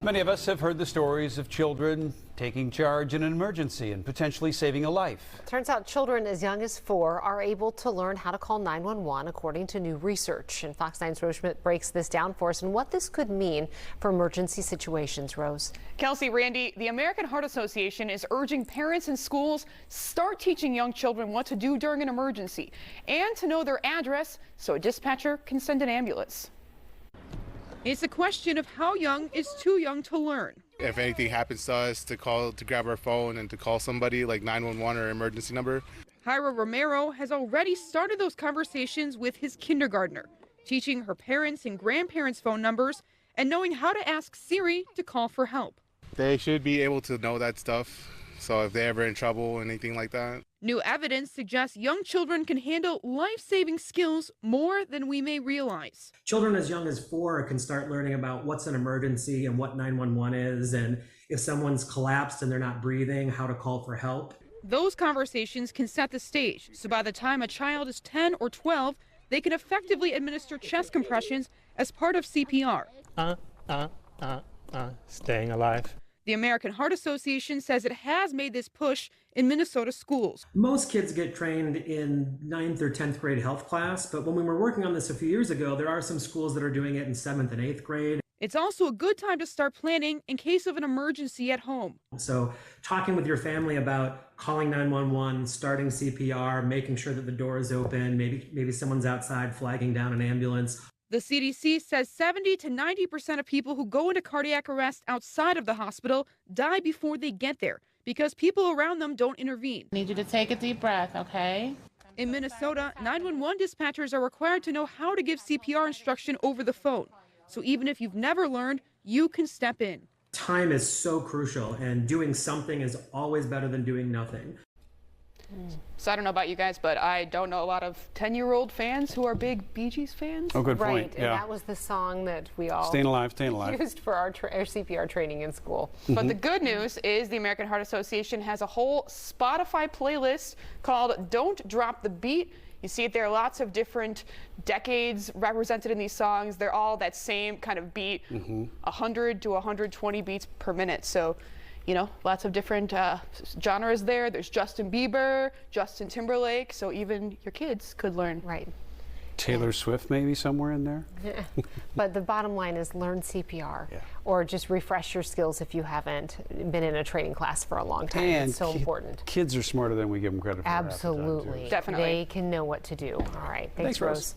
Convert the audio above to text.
Many of us have heard the stories of children taking charge in an emergency and potentially saving a life. Turns out children as young as 4 are able to learn how to call 911 according to new research. And Fox 9's Rose Schmidt breaks this down for us and what this could mean for emergency situations. Rose. Kelsey, Randy, the American Heart Association is urging parents and schools start teaching young children what to do during an emergency and to know their address so a dispatcher can send an ambulance. It's a question of how young is too young to learn. If anything happens to us, to grab our phone and to call somebody like 911 or emergency number. Jaira Romero has already started those conversations with his kindergartner, teaching her parents and grandparents' phone numbers and knowing how to ask Siri to call for help. They should be able to know that stuff, so if they're ever in trouble or anything like that. New evidence suggests young children can handle life-saving skills more than we may realize. Children as young as 4 can start learning about what's an emergency and what 911 is, and if someone's collapsed and they're not breathing, how to call for help. Those conversations can set the stage, so by the time a child is 10 or 12, they can effectively administer chest compressions as part of CPR. Staying alive. The American Heart Association says it has made this push in Minnesota schools. Most kids get trained in 9th or 10th grade health class, but when we were working on this a few years ago, there are some schools that are doing it in 7th and 8th grade. It's also a good time to start planning in case of an emergency at home. So talking with your family about calling 911, starting CPR, making sure that the door is open, maybe someone's outside flagging down an ambulance. The CDC says 70 to 90% of people who go into cardiac arrest outside of the hospital die before they get there because people around them don't intervene. I need you to take a deep breath, okay? In Minnesota, 911 dispatchers are required to know how to give CPR instruction over the phone. So even if you've never learned, you can step in. Time is so crucial, and doing something is always better than doing nothing. So I don't know about you guys, but I don't know a lot of 10-year-old fans who are big Bee Gees fans. Oh, good point. Right, and that was the song that we all Staying alive, staying alive. used for our CPR training in school. But the good news is the American Heart Association has a whole Spotify playlist called Don't Drop the Beat. You see it there, lots of different decades represented in these songs. They're all that same kind of beat, 100 to 120 beats per minute. So, you know, lots of different genres there. There's Justin Bieber, Justin Timberlake, so even your kids could learn. Right. Taylor Swift maybe somewhere in there. But the bottom line is learn CPR or just refresh your skills if you haven't been in a training class for a long time. And it's so important. Kids are smarter than we give them credit for. Absolutely. Definitely. They can know what to do. All right. Thanks, Rose.